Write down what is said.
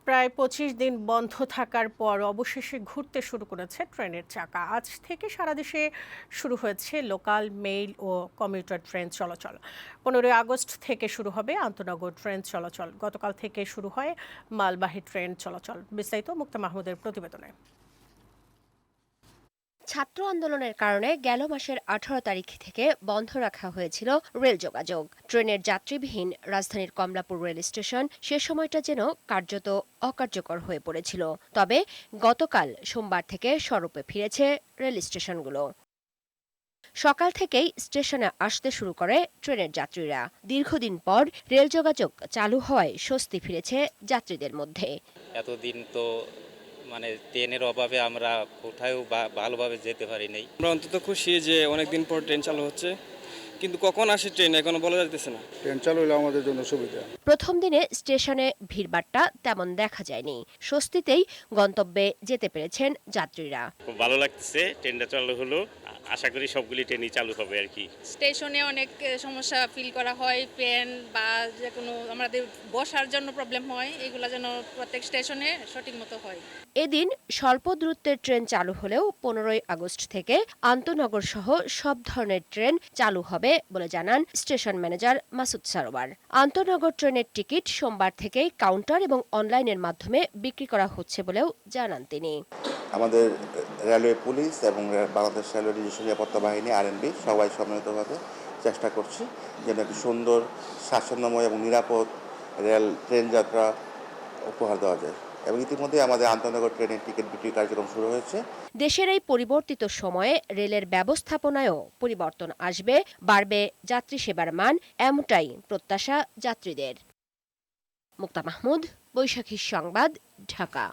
প্রায় ২৫ দিন বন্ধ থাকার পর অবশেষে ঘুরতে শুরু করেছে ট্রেনের চাকা। আজ থেকে সারা দেশে শুরু হয়েছে লোকাল, মেইল ও কমিউটার ট্রেন চলাচল। ১৫ই আগস্ট থেকে শুরু হবে আন্তনগর ট্রেন চলাচল। গতকাল থেকে শুরু হয় মালবাহী ট্রেন চলাচল। বিস্তারিত মুক্তা মাহমুদের প্রতিবেদনে। ছাত্র আন্দোলনের কারণে গেল মাসের ১৮ তারিখ থেকে বন্ধ রাখা হয়েছিল রেল যোগাযোগ। ট্রেনের যাত্রীবিহীন রাজধানীর কমলাপুর রেল স্টেশন সে সময়টা যেন কার্যত অকার্যকর হয়ে পড়েছিল। তবে গতকাল সোমবার থেকে সড়কে ফিরেছে রেল স্টেশনগুলো। সকাল থেকেই স্টেশনে আসতে শুরু করে ট্রেনের যাত্রীরা। দীর্ঘদিন পর রেল যোগাযোগ চালু হওয়ায় স্বস্তি ফিরেছে যাত্রীদের মধ্যে। এতদিন তো ট্রেনের অভাবে আমরা কোথাও ভালোভাবে যেতে পারি নাই। আমরা অন্তত খুশি যে অনেকদিন পর ট্রেন চালু হচ্ছে, কিন্তু কখন আসে ট্রেন এখনো বলা যাইতেছে না। ট্রেন চালু হলে আমাদের জন্য সুবিধা। প্রথম দিনে স্টেশনে ভিড়ভাট্টা তেমন দেখা যায়নি। স্বস্তিতেই গন্তব্যে যেতে পেরেছেন যাত্রীরা। খুব ভালো লাগতেছে, ট্রেনটা চালু হলো। আশা করি সবগুলি ট্রেনই চালু হবে আর কি। স্টেশনে অনেক সমস্যা ফিল করা হয়, ট্রেন বা যে কোনো আমাদের বসার জন্য প্রবলেম হয়, এগুলো যেন প্রত্যেক স্টেশনে সঠিক মতো হয়। এদিন স্বল্প দূরত্বের ট্রেন চালু হলেও ১৫ই আগস্ট থেকে আন্তনগর সহ সব ধরনের ট্রেন চালু হবে বলে জানান স্টেশন ম্যানেজার মাসুদ সারোয়ার। আন্তনগর ট্রেনের টিকিট সোমবার থেকেই কাউন্টার এবং অনলাইনের মাধ্যমে বিক্রি করা হচ্ছে বলেও জানান তিনি। আমাদের রেলওয়ে পুলিশ এবং বাংলাদেশ রেলওয়ে নিজস্ব নিরাপত্তা বাহিনী আরএনবি সবাই সম্মিলিতভাবে চেষ্টা করছি যেন একটি সুন্দর, স্বাচ্ছন্দ্যময় এবং নিরাপদ ট্রেন যাত্রা উপহার দেওয়া যায়। এবং ইতিমধ্যে আমাদের আন্তনগর ট্রেনের টিকিট বিক্রি কার্যক্রম শুরু হয়েছে। দেশের এই পরিবর্তিত সময়ে রেলের ব্যবস্থাপনায়ও পরিবর্তন আসবে, বাড়বে যাত্রী সেবার মান, এমনটাই প্রত্যাশা যাত্রীদের। মুক্তা মাহমুদ, বৈশাখী সংবাদ, ঢাকা।